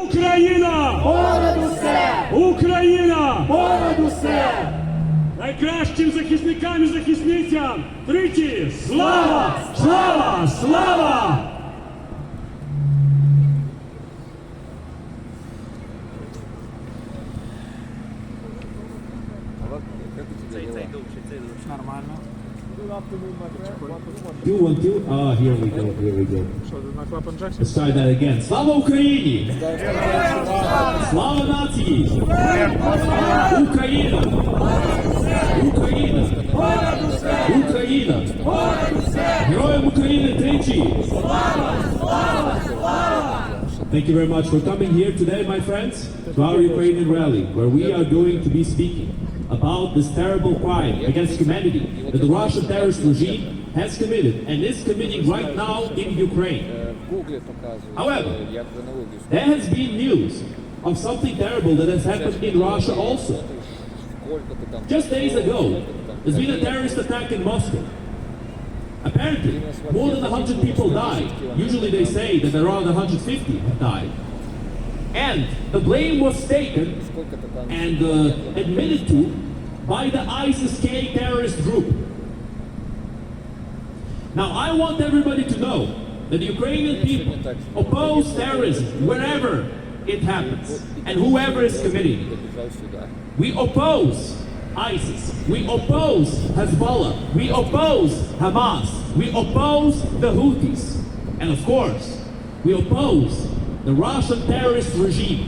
Україна! Понад усе! Україна! Понад усе! Найкращим захисникам і захисницям тричі слава! Слава! Слава! Нормально. Do 1, 2. Ah, here we go, here we go. Let's try that again. Слава Україні! Слава нації! Україна! Україна! Україна! Героям України тричі! Thank you very much for coming here today, my friends, to our Ukrainian rally, where we are going to be speaking about this terrible crime against humanity that the Russian terrorist regime has committed and is committing right now in Ukraine. However, there has been news of something terrible that has happened in Russia also. Just days ago, there's been a terrorist attack in Moscow. Apparently, more than 100 people died. Usually they say that around 150 have died. And the blame was taken and admitted to by the ISIS-K terrorist group. Now, I want everybody to know that the Ukrainian people oppose terrorism wherever it happens and whoever is committing it. We oppose ISIS, we oppose Hezbollah, we oppose Hamas, we oppose the Houthis, and of course, we oppose the Russian terrorist regime.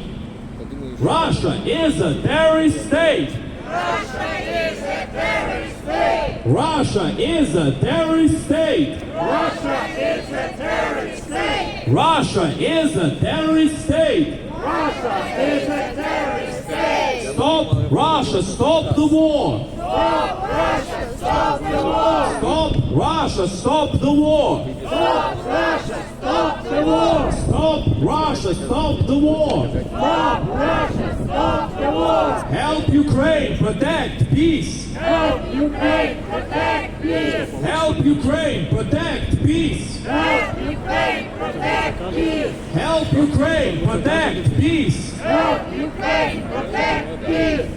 Russia is a terrorist state! Russia is a terrorist state! Russia is a terrorist state! Russia is a terrorist state! Russia is a terrorist state! Russia is a terrorist state! Stop Russia, stop the war! Stop Russia, stop the war! Stop Russia, stop the war! Stop Russia, stop the war! Stop Russia, stop the war! Stop Russia, stop the war! Help Ukraine protect peace! Help Ukraine protect peace! Help Ukraine protect peace! Help Ukraine protect peace! Help Ukraine protect peace! Help Ukraine protect peace!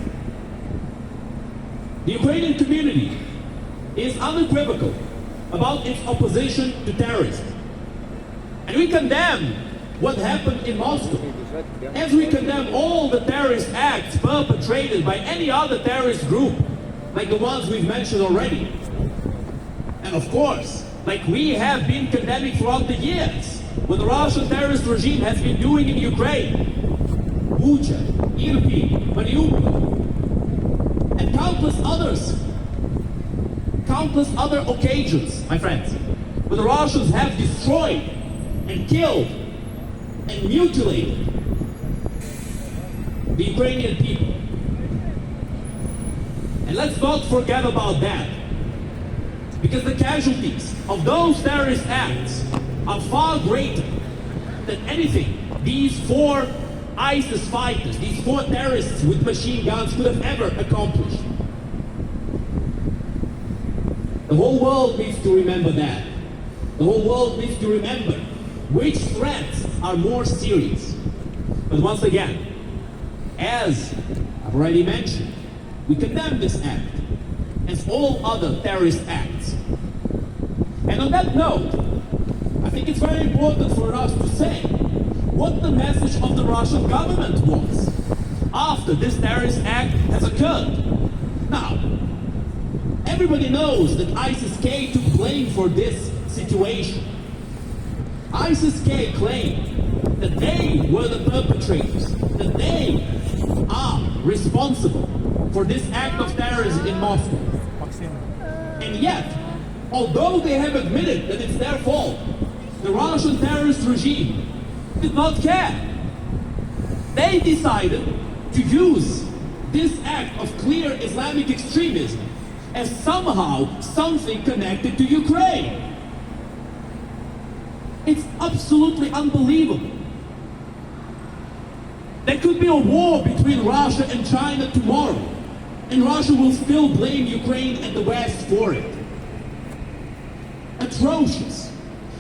The Ukrainian community is unequivocal about its opposition to terrorism. And we condemn what happened in Moscow, as we condemn all the terrorist acts perpetrated by any other terrorist group, like the ones we've mentioned already. And of course, like we have been condemning throughout the years, what the Russian terrorist regime has been doing in Ukraine, Bucha, Irpin, Mariupol, and countless other occasions, my friends, where the Russians have destroyed and killed and mutilated the Ukrainian people. And let's not forget about that, because the casualties of those terrorist acts are far greater than anything these four ISIS fighters, these four terrorists with machine guns could have ever accomplished. The whole world needs to remember that. The whole world needs to remember which threats are more serious. But once again, as I've already mentioned, we condemn this act as all other terrorist acts. And on that note, I think it's very important for us to say what the message of the Russian government was after this terrorist act has occurred. Now, everybody knows that ISIS-K took blame for this situation. ISIS-K claimed that they were the perpetrators, that they are responsible for this act of terrorism in Moscow. And yet, although they have admitted that it's their fault, the Russian terrorist regime did not care. They decided to use this act of clear Islamic extremism as somehow something connected to Ukraine. It's absolutely unbelievable. There could be a war between Russia and China tomorrow, and Russia will still blame Ukraine and the West for it. Atrocious.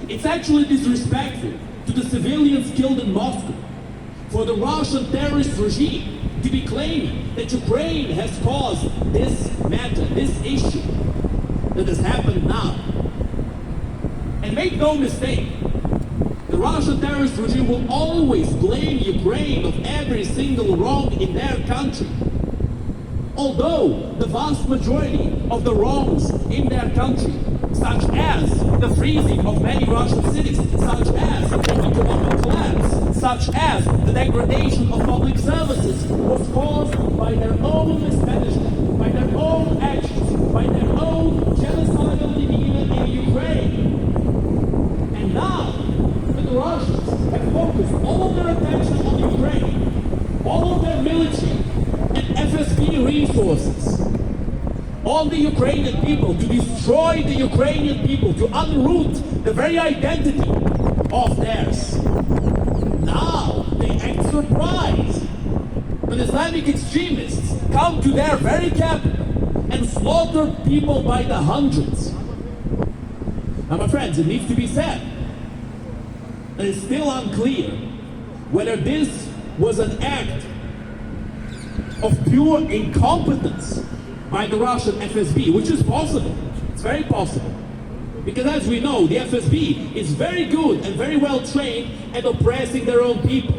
It's actually disrespectful to the civilians killed in Moscow, for the Russian terrorist regime to be claiming that Ukraine has caused this matter, this issue that has happened now. And make no mistake, the Russian terrorist regime will always blame Ukraine of every single wrong in their country. Although the vast majority of the wrongs in their country, such as the freezing of many Russian cities, such as the economic collapse, such as the degradation of public services, was caused by their own mismanagement, by their own actions, by their own genocidal demeanor in Ukraine. And now, that the Russians have focused all of their attention on Ukraine, all of their military and FSB resources on the Ukrainian people, to destroy the Ukrainian people, to unroot the very identity of theirs. Now they act surprised when Islamic extremists come to their very capital and slaughter people by the hundreds. Now, my friends, it needs to be said that it's still unclear whether this was an act of pure incompetence by the Russian FSB, which is possible. It's very possible. Because as we know, the FSB is very good and very well trained at oppressing their own people,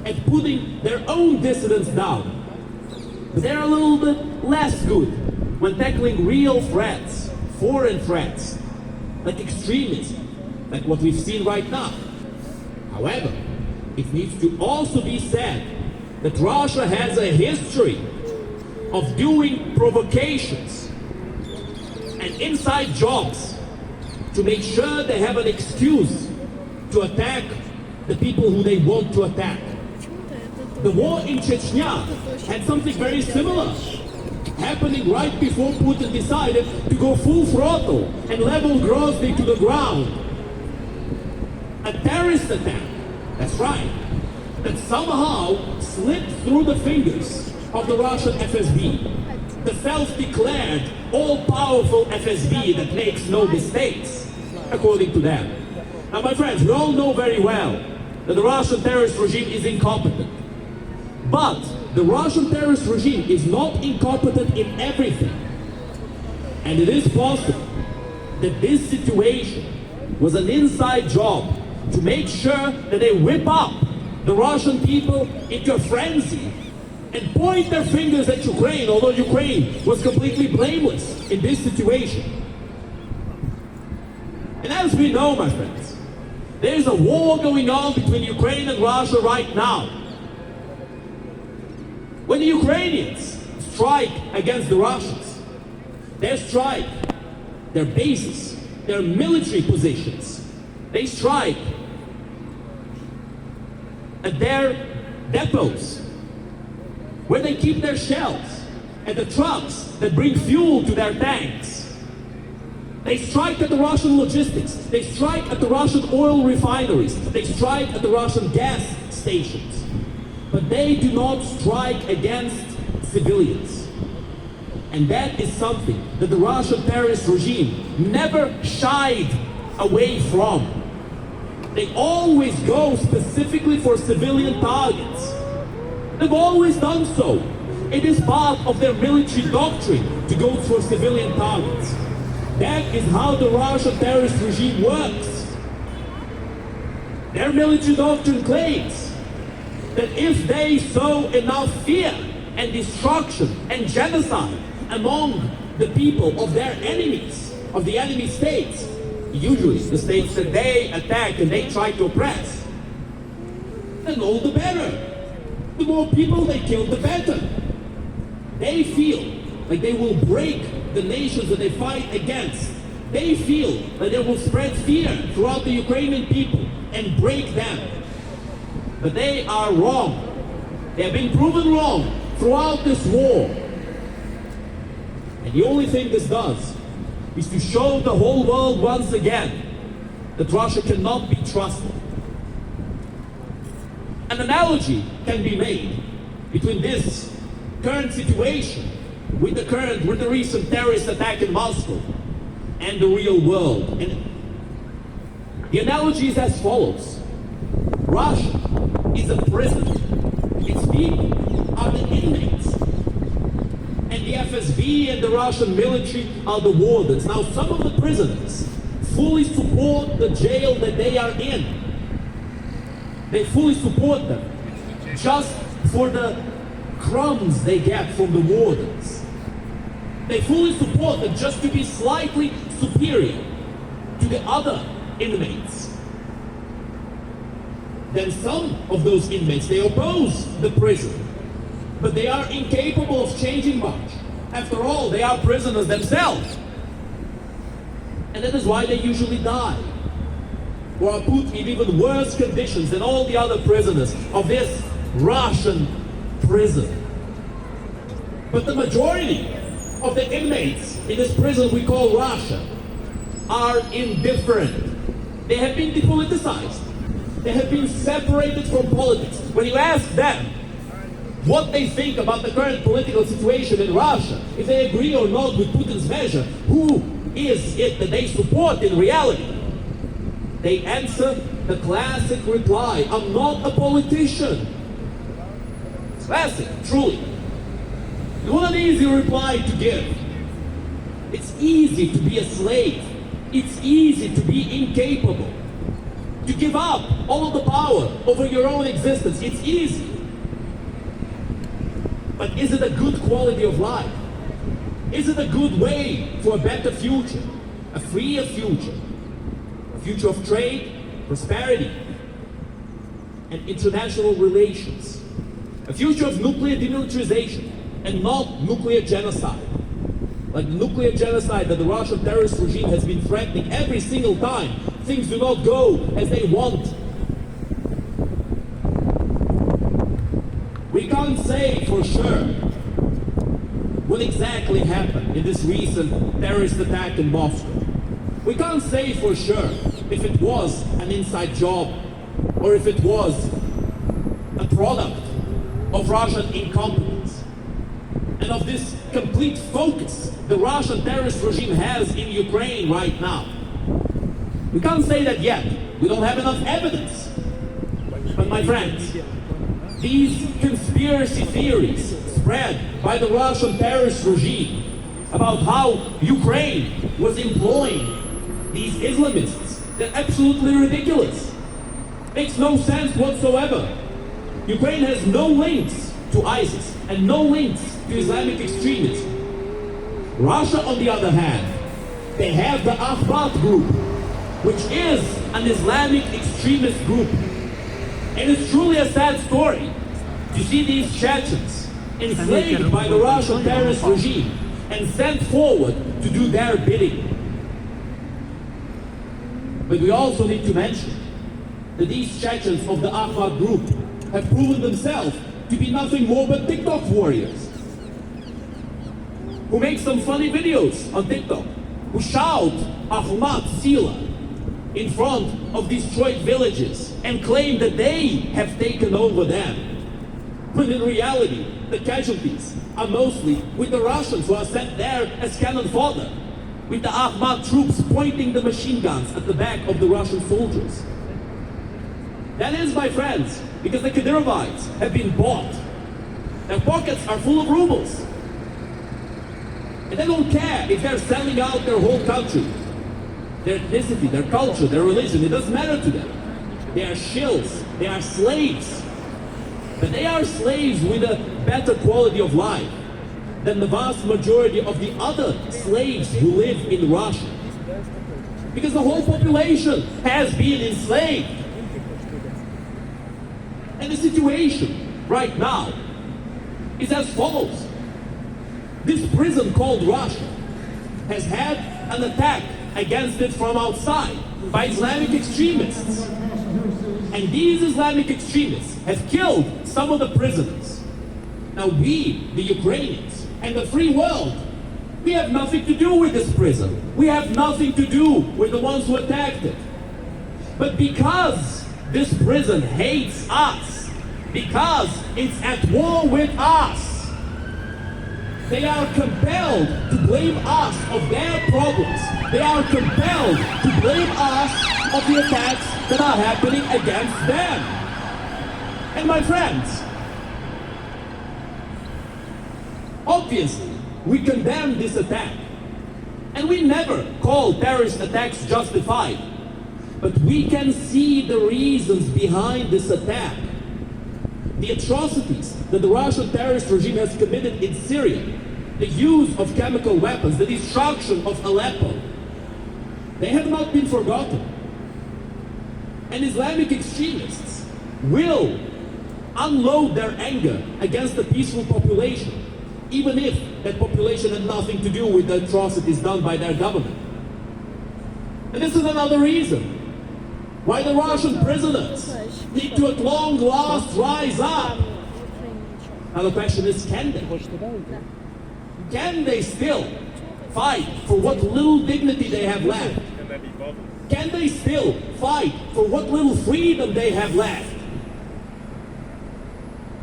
at putting their own dissidents down. But they're a little bit less good when tackling real threats, foreign threats, like extremism, like what we've seen right now. However, it needs to also be said that Russia has a history of doing provocations and inside jobs to make sure they have an excuse to attack the people who they want to attack. The war in Chechnya had something very similar, happening right before Putin decided to go full throttle and level Grozny to the ground. A terrorist attack, that's right, that somehow slipped through the fingers of the Russian FSB, the self-declared all-powerful FSB that makes no mistakes, according to them. Now, my friends, we all know very well that the Russian terrorist regime is incompetent. But the Russian terrorist regime is not incompetent in everything. And it is possible that this situation was an inside job to make sure that they whip up the Russian people into a frenzy and point their fingers at Ukraine, although Ukraine was completely blameless in this situation. And as we know, my friends, there is a war going on between Ukraine and Russia right now. When the Ukrainians strike against the Russians, they strike their bases, their military positions. They strike at their depots, where they keep their shells, at the trucks that bring fuel to their tanks. They strike at the Russian logistics. They strike at the Russian oil refineries. They strike at the Russian gas stations. But they do not strike against civilians. And that is something that the Russian terrorist regime never shied away from. They always go specifically for civilian targets. They've always done so. It is part of their military doctrine to go for civilian targets. That is how the Russian terrorist regime works. Their military doctrine claims that if they sow enough fear and destruction and genocide among the people of their enemies, of the enemy states, usually the states that they attack and they try to oppress, then all the better. The more people they kill, the better. They feel like they will break the nations that they fight against. They feel that they will spread fear throughout the Ukrainian people and break them. But they are wrong. They have been proven wrong throughout this war. And the only thing this does is to show the whole world once again that Russia cannot be trusted. An analogy can be made between this current situation with the recent terrorist attack in Moscow and the real world. And the analogy is as follows. Russia is a prison people are the inmates. And the FSB and the Russian military are the wardens. Now, some of the prisoners fully support the jail that they are in. They fully support them just for the crumbs they get from the wardens. They fully support them just to be slightly superior to the other inmates. Then some of those inmates, they oppose the prison, but they are incapable of changing much. After all, they are prisoners themselves. And that is why they usually die, or are put in even worse conditions than all the other prisoners of this Russian prison. But the majority of the inmates in this prison we call Russia are indifferent. They have been depoliticized. They have been separated from politics. When you ask them what they think about the current political situation in Russia, if they agree or not with Putin's measure, who is it that they support in reality? They answer the classic reply, I'm not a politician. It's classic, truly. It's not an easy reply to give. It's easy to be a slave. It's easy to be incapable. To give up all of the power over your own existence. It's easy. But is it a good quality of life? Is it a good way for a better future? A freer future? A future of trade, prosperity, and international relations? A future of nuclear demilitarization and not nuclear genocide? Like the nuclear genocide that the Russian terrorist regime has been threatening every single time things do not go as they want. We can't say for sure what exactly happened in this recent terrorist attack in Moscow. We can't say for sure if it was an inside job or if it was a product of Russian incompetence and of this complete focus the Russian terrorist regime has in Ukraine right now. We can't say that yet. We don't have enough evidence. But my friends, these conspiracy theories spread by the Russian terrorist regime about how Ukraine was employing these Islamists, they're absolutely ridiculous. Makes no sense whatsoever. Ukraine has no links to ISIS and no links to Islamic extremism. Russia, on the other hand, they have the Ahmad group, which is an Islamic extremist group. And it's truly a sad story to see these Chechens enslaved by the Russian terrorist regime and sent forward to do their bidding. But we also need to mention that these Chechens of the Ahmad group have proven themselves to be nothing more but TikTok warriors who make some funny videos on TikTok, who shout Ahmad Sila in front of destroyed villages and claim that they have taken over them. When in reality, the casualties are mostly with the Russians who are sent there as cannon fodder, with the Ahmad troops pointing the machine guns at the back of the Russian soldiers. That is, my friends, because the Kadyrovites have been bought. Their pockets are full of rubles. And they don't care if they're selling out their whole country, their ethnicity, their culture, their religion. It doesn't matter to them. They are shills. They are slaves. But they are slaves with a better quality of life than the vast majority of the other slaves who live in Russia. Because the whole population has been enslaved. And the situation right now is as follows. This prison called Russia has had an attack against it from outside by Islamic extremists. And these Islamic extremists have killed some of the prisoners. Now we, the Ukrainians, and the free world, we have nothing to do with this prison. We have nothing to do with the ones who attacked it. But because this prison hates us, because it's at war with us, they are compelled to blame us of their problems. They are compelled to blame us of the attacks that are happening against them. And my friends, Obviously, we condemn this attack. And we never call terrorist attacks justified. But we can see the reasons behind this attack. The atrocities that the Russian terrorist regime has committed in Syria, the use of chemical weapons, the destruction of Aleppo, they have not been forgotten. And Islamic extremists will unload their anger against the peaceful population, even if that population had nothing to do with the atrocities done by their government. And this is another reason why the Russian prisoners need to at long last rise up. Now the question is, can they? Can they still fight for what little dignity they have left? Can they still fight for what little freedom they have left?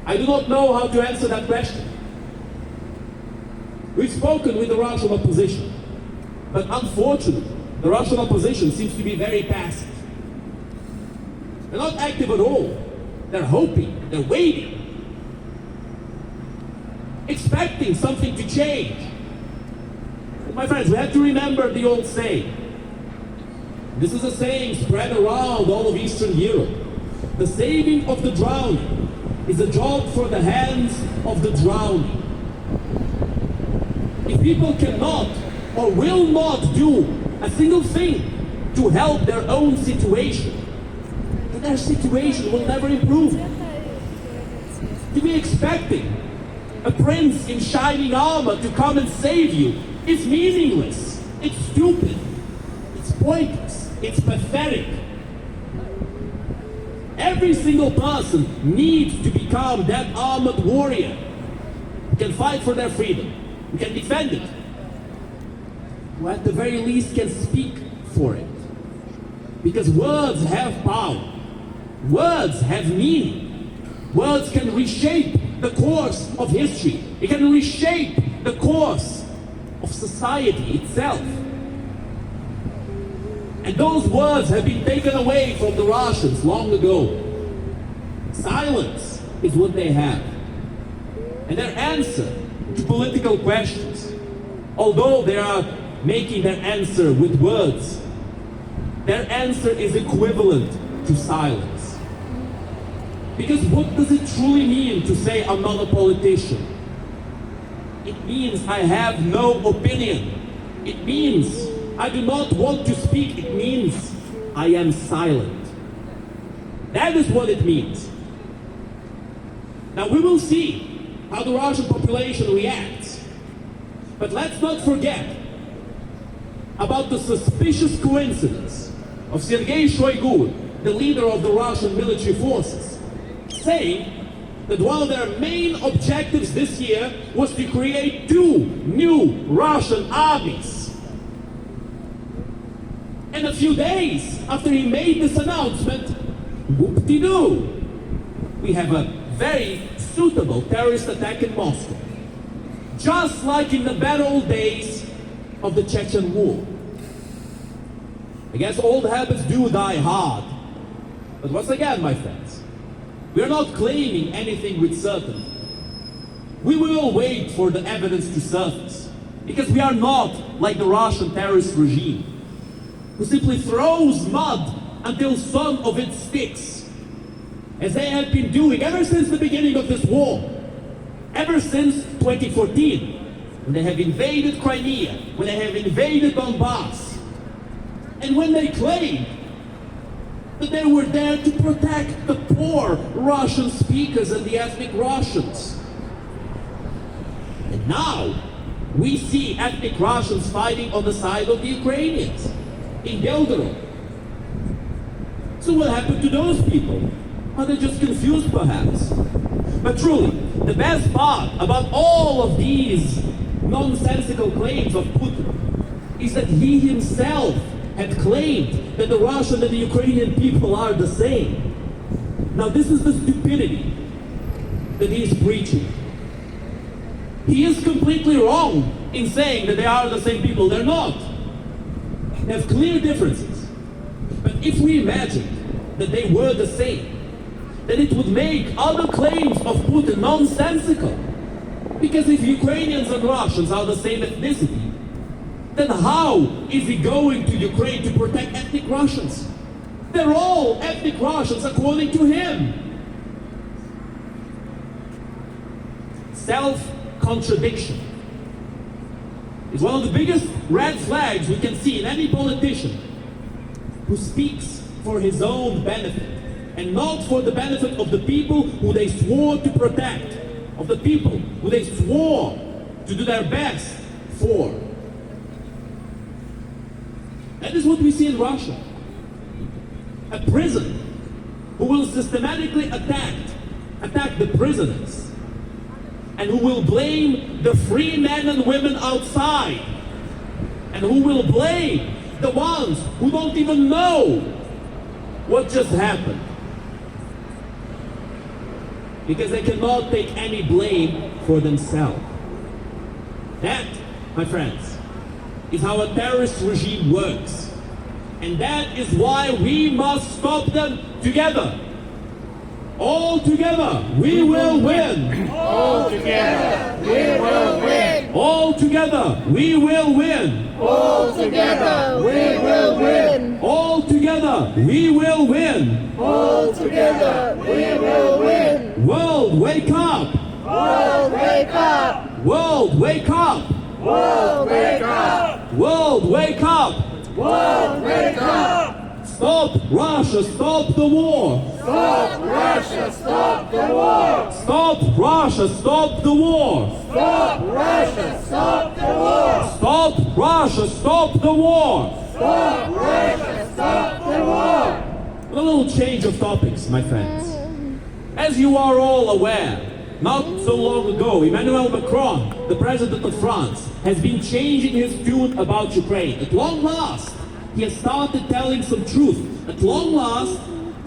I do not know how to answer that question. We've spoken with the Russian opposition, but unfortunately, the Russian opposition seems to be very passive. They're not active at all. They're hoping, they're waiting, expecting something to change. And my friends, we have to remember the old saying. This is a saying spread around all of Eastern Europe. The saving of the drowning is a job for the hands of the drowning. If people cannot or will not do a single thing to help their own situation, then their situation will never improve. To be expecting a prince in shining armor to come and save you is meaningless, it's stupid, it's pointless, it's pathetic. Every single person needs to become that armored warrior who can fight for their freedom, who can defend it, who at the very least can speak for it. Because words have power, words have meaning, words can reshape the course of history, it can reshape the course of society itself. And those words have been taken away from the Russians long ago. Silence is what they have. And their answer to political questions, although they are making their answer with words, their answer is equivalent to silence. Because what does it truly mean to say I'm not a politician? It means I have no opinion. It means I do not want to speak. It means I am silent. That is what it means. Now we will see how the Russian population reacts. But let's not forget about the suspicious coincidence of Sergei Shoigu, the leader of the Russian military forces, saying that one of their main objectives this year was to create 2 new Russian armies. And a few days after he made this announcement, whoop-de-doo, we have a very suitable terrorist attack in Moscow. Just like in the bad old days of the Chechen War. I guess old habits do die hard. But once again, my friends, we are not claiming anything with certainty. We will wait for the evidence to surface, because we are not like the Russian terrorist regime, who simply throws mud until some of it sticks, as they have been doing ever since the beginning of this war, ever since 2014, when they have invaded Crimea, when they have invaded Donbass, and when they claimed that they were there to protect the poor Russian speakers and the ethnic Russians. And now we see ethnic Russians fighting on the side of the Ukrainians in Belgorod. So what happened to those people? Are they just confused perhaps? But truly, the best part about all of these nonsensical claims of Putin is that he himself had claimed that the Russian and the Ukrainian people are the same. Now this is the stupidity that he is preaching. He is completely wrong in saying that they are the same people. They're not. They have clear differences. But if we imagine that they were the same, then it would make other claims of Putin nonsensical. Because if Ukrainians and Russians are the same ethnicity, then how is he going to Ukraine to protect ethnic Russians? They're all ethnic Russians according to him. Self-contradiction is one of the biggest red flags we can see in any politician who speaks for his own benefit and not for the benefit of the people who they swore to protect, of the people who they swore to do their best for. That is what we see in Russia. A president who will systematically attack the prisoners, and who will blame the free men and women outside, and who will blame the ones who don't even know what just happened, because they cannot take any blame for themselves. That, my friends, is how a terrorist regime works. And that is why we must stop them together. All together, we will win. All together, we will win. All together, we will win. All together, we will win. All together, we will win. All together, we will win. World, wake up! World, wake up! World, wake up! World, wake up! World, wake up! World, wake up! Stop Russia, stop the war! Stop Russia, stop the war! Stop Russia, stop the war! Stop Russia, stop the war! Stop Russia, stop the war! Stop Russia, stop the war! A little change of topics, my friends. As you are all aware, not so long ago, Emmanuel Macron, the president of France, has been changing his tune about Ukraine. At long last, he has started telling some truth. At long last,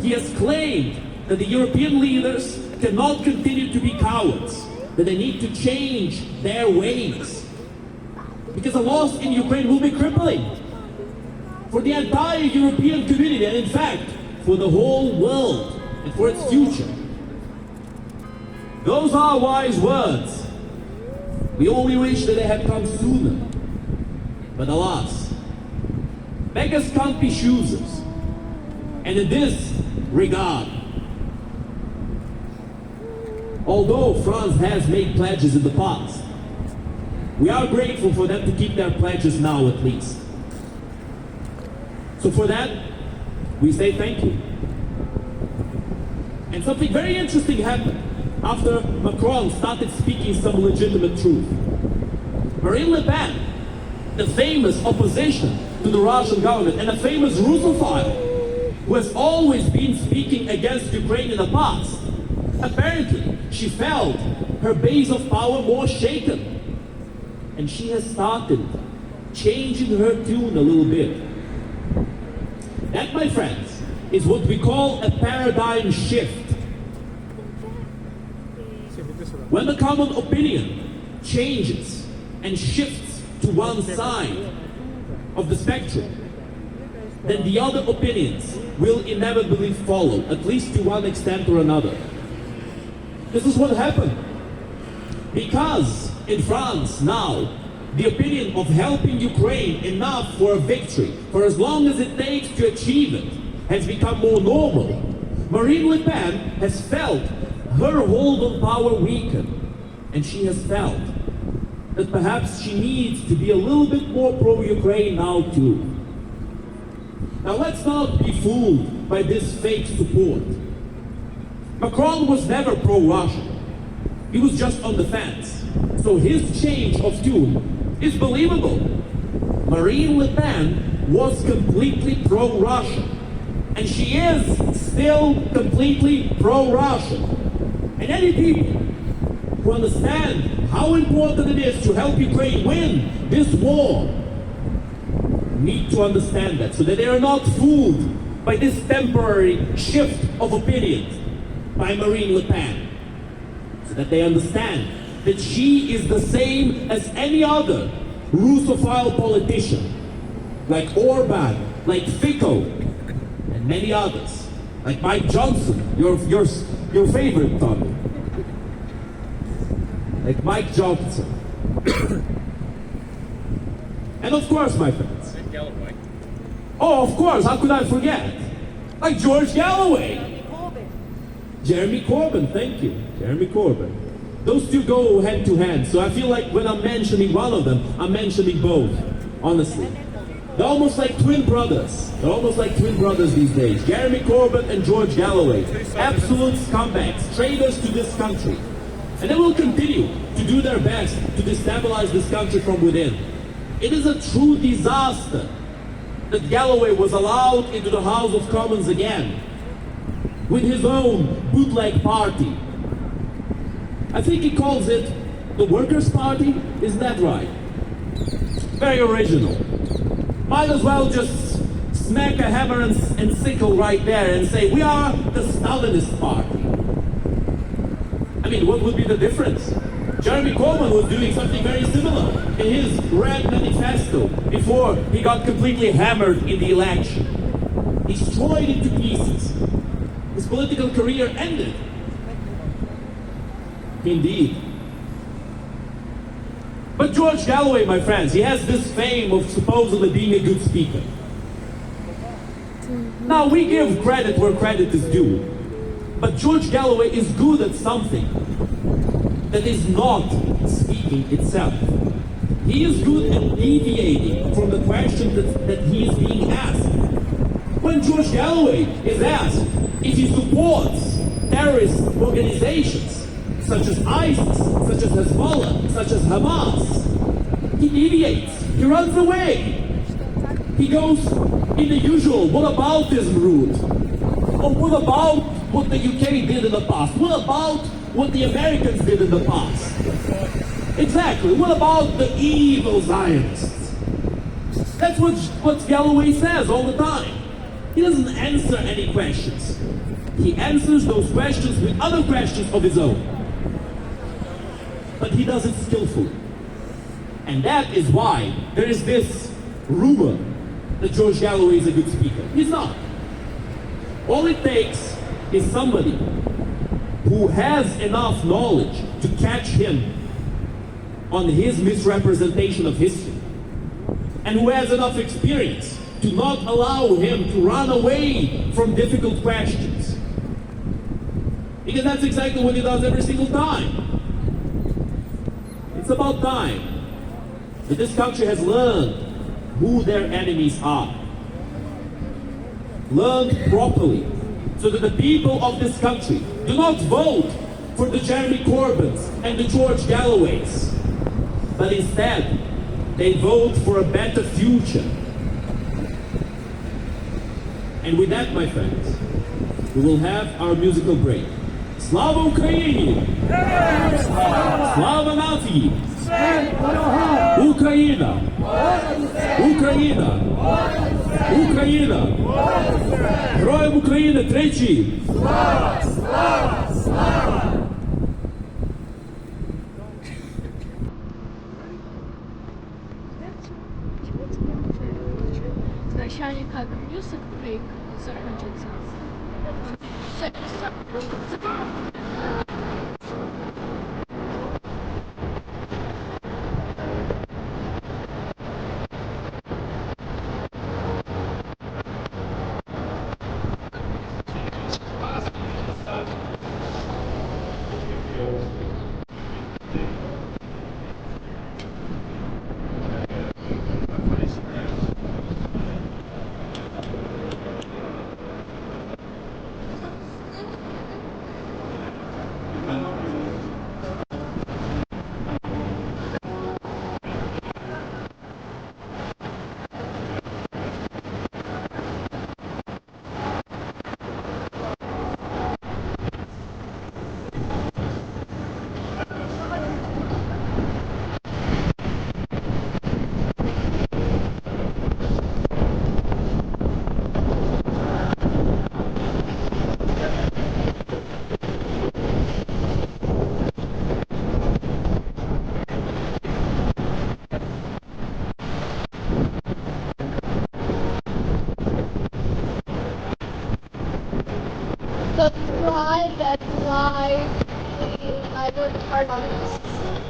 he has claimed that the European leaders cannot continue to be cowards, that they need to change their ways. Because a loss in Ukraine will be crippling for the entire European community, and in fact, for the whole world and for its future. Those are wise words. We only wish that they had come sooner. But alas, beggars can't be choosers. And in this regard, although France has made pledges in the past, we are grateful for them to keep their pledges now at least. So for that, we say thank you. And something very interesting happened after Macron started speaking some legitimate truth. Marine Le Pen, the famous opposition to the Russian government and a famous Russophile who has always been speaking against Ukraine in the past, apparently she felt her base of power more shaken. And she has started changing her tune a little bit. That, my friends, is what we call a paradigm shift. When the common opinion changes and shifts to one side of the spectrum, then the other opinions will inevitably follow, at least to one extent or another. This is what happened. Because in France now, the opinion of helping Ukraine enough for a victory, for as long as it takes to achieve it, has become more normal. Marine Le Pen has felt her hold on power weaken, and she has felt that perhaps she needs to be a little bit more pro-Ukraine now too. Now let's not be fooled by this fake support. Macron was never pro-Russian. He was just on the fence. So his change of tune is believable. Marine Le Pen was completely pro-Russian. And she is still completely pro-Russian. And any people who understand how important it is to help Ukraine win this war need to understand that, so that they are not fooled by this temporary shift of opinions by Marine Le Pen. So that they understand that she is the same as any other Russophile politician, like Orban, like Fico, and many others, like Mike Johnson, your favorite, Tommy. like Mike Johnson. And of course, my friends. Galloway. Oh, of course, how could I forget? Like George Galloway. Jeremy Corbyn, thank you. Jeremy Corbyn. Those two go hand to hand, so I feel like when I'm mentioning one of them, I'm mentioning both, honestly. They're almost like twin brothers. They're almost like twin brothers these days. Jeremy Corbyn and George Galloway. Absolute scumbags, traitors to this country. And they will continue to do their best to destabilize this country from within. It is a true disaster that Galloway was allowed into the House of Commons again with his own bootleg party. I think he calls it the Workers' Party. Isn't that right? Very original. Might as well just smack a hammer and sickle right there and say, we are the Stalinist party. I mean, what would be the difference? Jeremy Corbyn was doing something very similar in his Red Manifesto before he got completely hammered in the election. Destroyed into pieces. His political career ended. Indeed. But George Galloway, my friends, he has this fame of supposedly being a good speaker. Now, we give credit where credit is due. But George Galloway is good at something that is not speaking itself. He is good at deviating from the question that he is being asked. When George Galloway is asked if he supports terrorist organizations, such as ISIS, such as Hezbollah, such as Hamas, he deviates, he runs away. He goes in the usual whataboutism route. Or what about what the UK did in the past? What about what the Americans did in the past? Exactly, what about the evil Zionists? That's what Galloway says all the time. He doesn't answer any questions. He answers those questions with other questions of his own. But he does it skillfully. And that is why there is this rumor that George Galloway is a good speaker. He's not. All it takes is somebody who has enough knowledge to catch him on his misrepresentation of history, and who has enough experience to not allow him to run away from difficult questions. Because that's exactly what he does every single time. It's about time that this country has learned who their enemies are. Learned properly, so that the people of this country do not vote for the Jeremy Corbyns and the George Galloways, but instead they vote for a better future. And with that, my friends, we will have our musical break. Slava Ukraini! Slava Nації! Україна! Україна! Україна! Героям України тричі! Слава! Слава! Слава! Начальника music break закончится. Subscribe and like. I would part on this.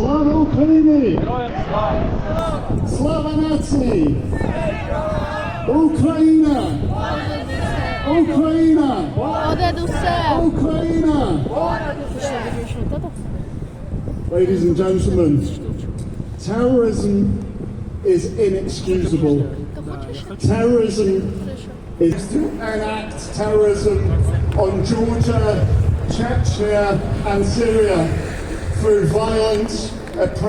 Слава Україні! Слава нації! Україна! Україна! Понад усе! Україна! Ladies and gentlemen, terrorism is inexcusable. Terrorism is to enact terrorism on Georgia, Chechnya and Syria through violence, oppression,